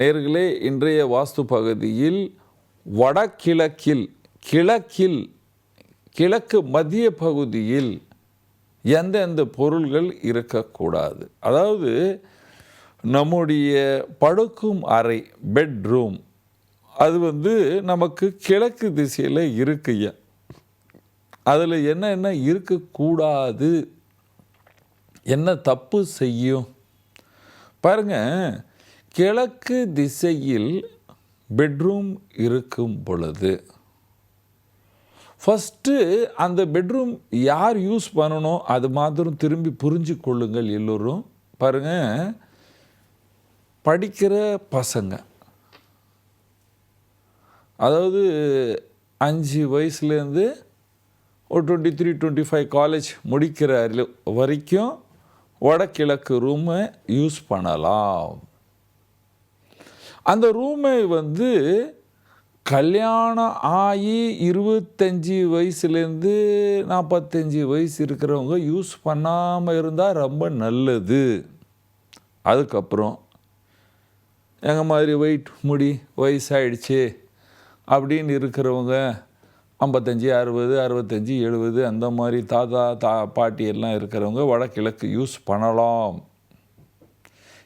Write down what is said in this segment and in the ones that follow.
நேயர்களே, இன்றைய வாஸ்து பகுதியில் வடகிழக்கில் கிழக்கு மத்திய பகுதியில் எந்தெந்த பொருள்கள் இருக்கக்கூடாது, அதாவது நம்முடைய படுக்கும் அறை பெட்ரூம் அது நமக்கு கிழக்கு திசையில் இருக்குய்யா. அதில் என்ன இருக்கக்கூடாது, என்ன தப்பு செய்யும் பாருங்க. கிழக்கு திசையில் பெட்ரூம் இருக்கும் பொழுது ஃபஸ்ட்டு அந்த பெட்ரூம் யார் யூஸ் பண்ணணும் அது மாத்திரம் திரும்பி புரிஞ்சு கொள்ளுங்கள் எல்லோரும். பாருங்கள், படிக்கிற பசங்க, அதாவது 5 வயசுலேருந்து ஒரு 23-25 காலேஜ் முடிக்கிற வரைக்கும் வடகிழக்கு ரூமை யூஸ் பண்ணலாம். அந்த ரூமை கல்யாணம் ஆகி 25 வயசுலேருந்து 45 வயசு இருக்கிறவங்க யூஸ் பண்ணாமல் இருந்தால் ரொம்ப நல்லது. அதுக்கப்புறம் எங்கள் மாதிரி முடி வயசாகிடுச்சு அப்படின்னு இருக்கிறவங்க 55, 60, 65, 70 அந்த மாதிரி பாட்டி எல்லாம் இருக்கிறவங்க வடகிழக்கு யூஸ் பண்ணலாம்.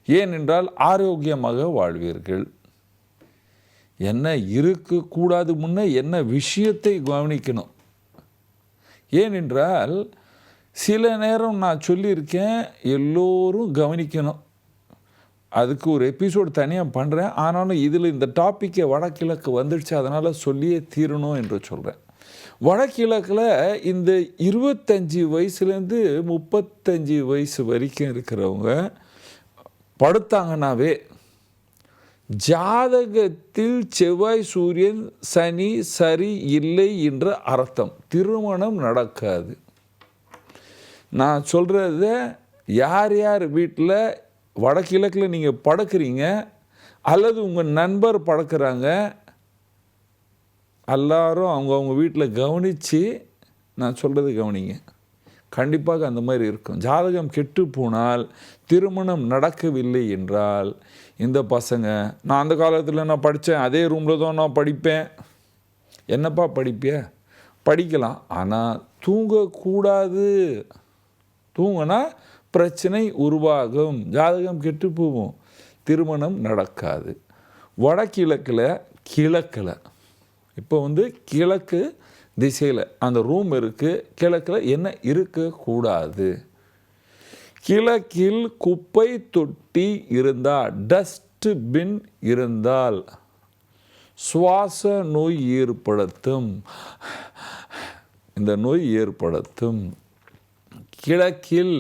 ஏனென்றால் ஆரோக்கியமாக வாழ்வீர்கள். என்ன இருக்கக்கூடாது, முன்னே என்ன விஷயத்தை கவனிக்கணும். ஏனென்றால் சில நேரம் நான் சொல்லியிருக்கேன், எல்லோரும் கவனிக்கணும். அதுக்கு ஒரு எபிசோடு தனியாக பண்ணுறேன். ஆனாலும் இதில் இந்த டாப்பிக்கை வடகிழக்கு வந்துடுச்சு, அதனால் சொல்லியே தீரணும் என்று சொல்கிறேன். வடகிழக்கில் இந்த 25 வயசுலேருந்து 35 வயசு வரைக்கும் இருக்கிறவங்க படுத்தாங்கன்னாவே ஜாதகத்தில் செவ்வாய், சூரியன், சனி சரி இல்லை என்ற அர்த்தம். திருமணம் நடக்காது. நான் சொல்கிறத யார் யார் வீட்டில் வடகிழக்கில் நீங்கள் படுக்கிறீங்க அல்லது உங்கள் நண்பர் படுக்கிறாங்க, எல்லாரும் அவங்கவுங்க வீட்டில் கவனித்து நான் சொல்கிறது கவனிங்க. கண்டிப்பாக அந்த மாதிரி இருக்கும். ஜாதகம் கெட்டு போனால், திருமணம் நடக்கவில்லை என்றால், இந்த பசங்க, நான் அந்த காலத்தில் நான் படித்தேன், அதே ரூமில் தான் நான் படிப்பேன். என்னப்பா படிப்பிய? படிக்கலாம், ஆனால் தூங்கக்கூடாது. தூங்கினா பிரச்சனை உருவாகும், ஜாதகம் கெட்டு போகும், திருமணம் நடக்காது. கிழக்கில் இப்போ கிழக்கு திசையில் அந்த ரூம் இருக்குது. கிழக்கில் என்ன இருக்கக்கூடாது? கிழக்கில் குப்பை தொட்டி இருந்தால், டஸ்ட் பின் இருந்தால் சுவாச நோய் ஏற்படுத்தும். இந்த நோய் ஏற்படுத்தும். கிழக்கில்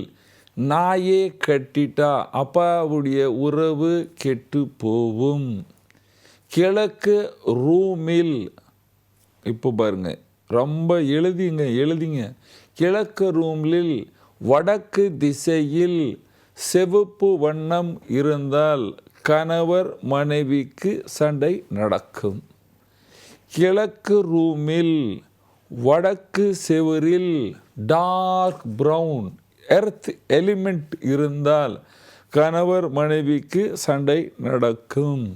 நாயே கட்டிட்டா அப்பாவுடைய உறவு கெட்டு போகும். கிழக்கு ரூமில், இப்போ பாருங்க, ரொம்ப எழுதிங்க. கிழக்கு ரூமில் வடக்கு திசையில் சிவப்பு வண்ணம் இருந்தால் கணவர் மனைவிக்கு சண்டை நடக்கும். கிழக்கு ரூமில் வடக்கு செவரில் டார்க் பிரவுன் எர்த் எலிமெண்ட் இருந்தால் கணவர் மனைவிக்கு சண்டை நடக்கும்.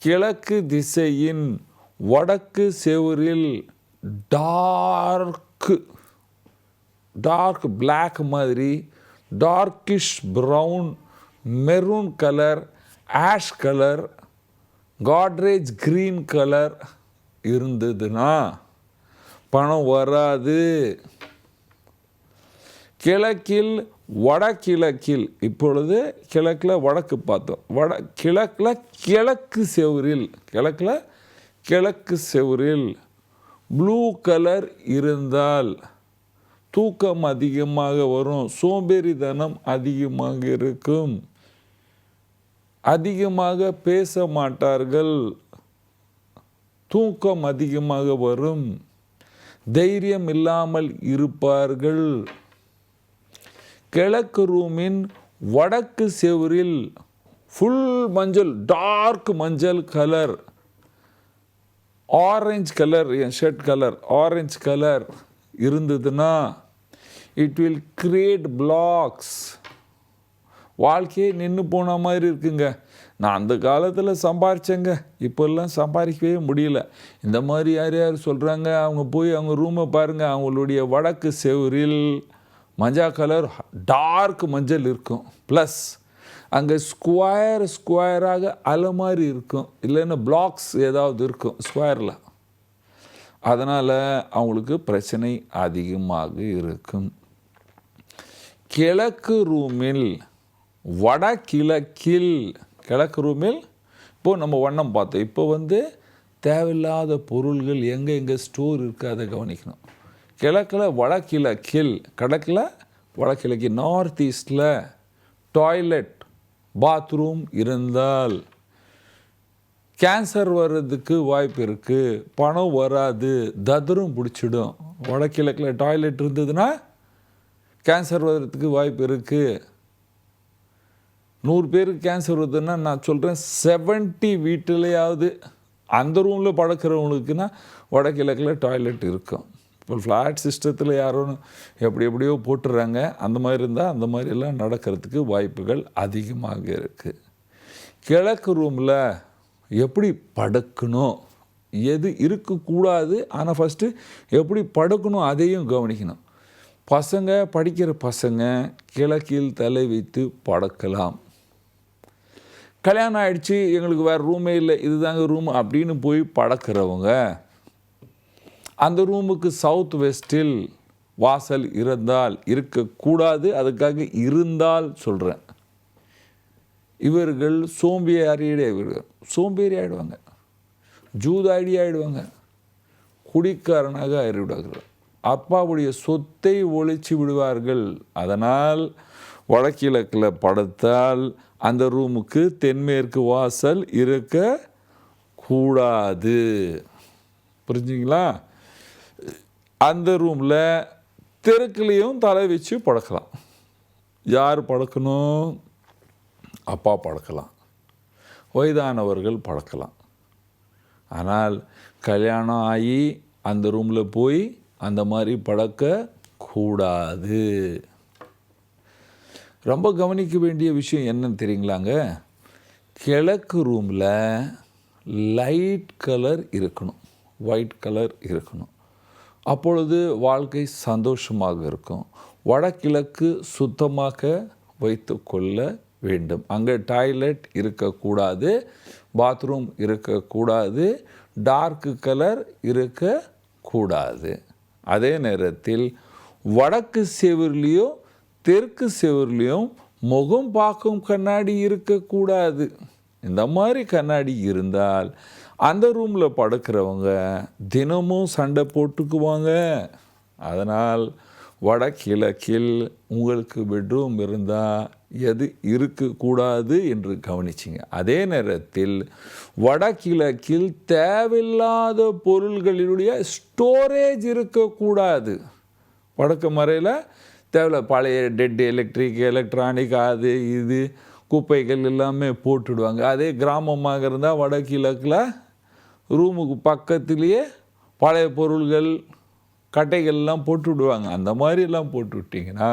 கிழக்கு திசையின் வடக்கு செவரில் டார்க் பிளாக் மாதிரி darkish brown, maroon colour, ash colour, Godrej green colour இருந்ததுன்னா பணம் வராது. கிழக்கில் வடகிழக்கில், இப்பொழுது கிழக்கில் வடக்கு பார்த்தோம். கிழக்கு செவரில் ப்ளூ கலர் இருந்தால் தூக்கம் அதிகமாக வரும், சோம்பேறித்தனம் அதிகமாக இருக்கும், அதிகமாக பேச மாட்டார்கள், தூக்கம் அதிகமாக வரும், தைரியம் இல்லாமல் இருப்பார்கள். கிழக்கு ரூமின் வடக்கு செவரில் ஃபுல் மஞ்சள், டார்க் மஞ்சள் கலர், ஆரஞ்சு கலர், என் ஷர்ட் கலர் ஆரஞ்சு கலர் இருந்ததுன்னா இட் வில் கிரியேட் பிளாக்ஸ். வாழ்க்கையே நின்று போன மாதிரி இருக்குங்க. நான் அந்த காலத்தில் சம்பாரித்தேங்க, இப்போல்லாம் சம்பாதிக்கவே முடியல. இந்த மாதிரி யார் யார் சொல்கிறாங்க, அவங்க போய் அவங்க ரூமை பாருங்கள், அவங்களுடைய வடக்கு செவரில் மஞ்சள் கலர் டார்க் மஞ்சள் இருக்கும், ப்ளஸ் அங்கே ஸ்கொயராக அலமாரி இருக்கும், இல்லைன்னா பிளாக்ஸ் ஏதாவது இருக்கும் ஸ்கொயரில். அதனால் அவங்களுக்கு பிரச்சனை அதிகமாக இருக்கும். கிழக்கு ரூமில் வடகிழக்கில், கிழக்கு ரூமில் இப்போது நம்ம வண்ணம் பார்த்தோம். இப்போ தேவையில்லாத பொருள்கள் எங்கே ஸ்டோர் இருக்குது அதை கவனிக்கணும். கிழக்கில் வடகிழக்கில், வடகிழக்கு நார்த் ஈஸ்டில் டாய்லெட் பாத்ரூம் இருந்தால் கேன்சர் வர்றதுக்கு வாய்ப்பு இருக்குது, பணம் வராது, ததரும் பிடிச்சிடும். வடகிழக்கில் டாய்லெட் இருந்ததுன்னா கேன்சர் வர்றதுக்கு வாய்ப்பு இருக்குது. 100 பேருக்கு கேன்சர் வருதுன்னா நான் சொல்கிறேன் 70 வீட்டிலையாவது அந்த ரூமில் படுக்கிறவங்களுக்குன்னா வடகிழக்கில் டாய்லெட் இருக்கும். இப்போ ஃப்ளாட் சிஸ்டத்தில் யாரும் எப்படியோ போட்டுடுறாங்க. அந்த மாதிரி இருந்தால் அந்த மாதிரிலாம் நடக்கிறதுக்கு வாய்ப்புகள் அதிகமாக இருக்குது. கிழக்கு ரூமில் எப்படி படுக்கணும், எது இருக்கக்கூடாது, ஆனால் ஃபஸ்ட்டு எப்படி படுக்கணும் அதையும் கவனிக்கணும். படிக்கிற பசங்க கிழக்கில் தலை வைத்து படுக்கலாம். கல்யாணம் ஆகிடுச்சு, எங்களுக்கு வேறு ரூமே இல்லை, இதுதாங்க ரூம் அப்படின்னு போய் படுக்கிறவங்க அந்த ரூமுக்கு சவுத் வெஸ்டில் வாசல் இருந்தால் இருக்கக்கூடாது. அதுக்காக இருந்தால் சொல்கிறேன். இவர்கள் சோம்பேறி ஆகிடுவாங்க, ஜூதாடி ஆகிடுவாங்க, குடிக்காரனாக ஆகிவிடுவார்கள், அப்பாவுடைய சொத்தை ஒழிச்சு விடுவார்கள். அதனால் வடகிழக்கில் படுத்தால் அந்த ரூமுக்கு தென்மேற்கு வாசல் இருக்கக்கூடாது. புரிஞ்சுங்களா? அந்த ரூமில் தெருக்குலேயும் தலை வச்சு படுக்கலாம். யார் படுக்கணும்? அப்பா படுக்கலாம், வயதானவர்கள் படுக்கலாம். ஆனால் கல்யாணம் ஆகி அந்த ரூமில் போய் அந்த மாதிரி படுக்கக்கூடாது. ரொம்ப கவனிக்க வேண்டிய விஷயம் என்னன்னு தெரியுங்களாங்க? கிழக்கு ரூமில் லைட் கலர் இருக்கணும், ஒயிட் கலர் இருக்கணும். அப்பொழுது வாழ்க்கை சந்தோஷமாக இருக்கும். வடகிழக்கு சுத்தமாக வைத்து கொள்ள வேண்டும். அங்கே டாய்லெட் இருக்கக்கூடாது, பாத்ரூம் இருக்கக்கூடாது, டார்க் கலர் இருக்கக்கூடாது. அதே நேரத்தில் வடக்கு செவர்லேயும் தெற்கு செவர்லேயும் முகம் பார்க்கும் கண்ணாடி இருக்கக்கூடாது. இந்த மாதிரி கண்ணாடி இருந்தால் அந்த ரூமில் படுக்கிறவங்க தினமும் சண்டை போட்டுக்குவாங்க. அதனால் வடகிழக்கில் உங்களுக்கு பெட்ரூம் இருந்தால் எது இருக்கக்கூடாது என்று கவனிச்சிங்க. அதே நேரத்தில் வடகிழக்கில் தேவையில்லாத பொருள்களினுடைய ஸ்டோரேஜ் இருக்கக்கூடாது. வடக்கு மறையில் தேவையில்ல பழைய டெட் எலக்ட்ரானிக் அது இது குப்பைகள் எல்லாமே போட்டுடுவாங்க. அதே கிராமமாக இருந்தால் வடகிழக்கில் ரூமுக்கு பக்கத்துலேயே பழைய பொருள்கள் கட்டைகள்லாம் போட்டு விடுவாங்க. அந்த மாதிரிலாம் போட்டு விட்டிங்கன்னா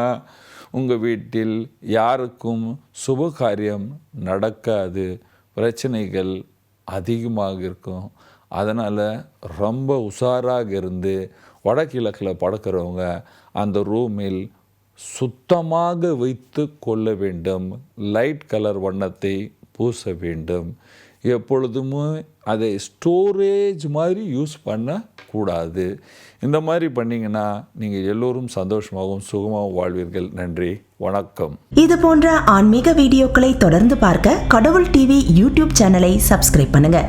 உங்கள் வீட்டில் யாருக்கும் சுப காரியம் நடக்காது, பிரச்சனைகள் அதிகமாக இருக்கும். அதனால் ரொம்ப உஷாராக இருந்து வடகிழக்கில் படுக்கிறவங்க அந்த ரூமில் சுத்தமாக வைத்து கொள்ள வேண்டும். லைட் கலர் வண்ணத்தை பூச வேண்டும். எப்பொழுதுமே அதை ஸ்டோரேஜ் மாதிரி யூஸ் பண்ணக்கூடாது. இந்த மாதிரி பண்ணிங்கன்னா நீங்கள் எல்லோரும் சந்தோஷமாகவும் சுகமாகவும் வாழ்வீர்கள். நன்றி, வணக்கம். இது போன்ற ஆன்மீக வீடியோக்களை தொடர்ந்து பார்க்க கடவுள் டிவி யூடியூப் சேனலை சப்ஸ்கிரைப் பண்ணுங்க.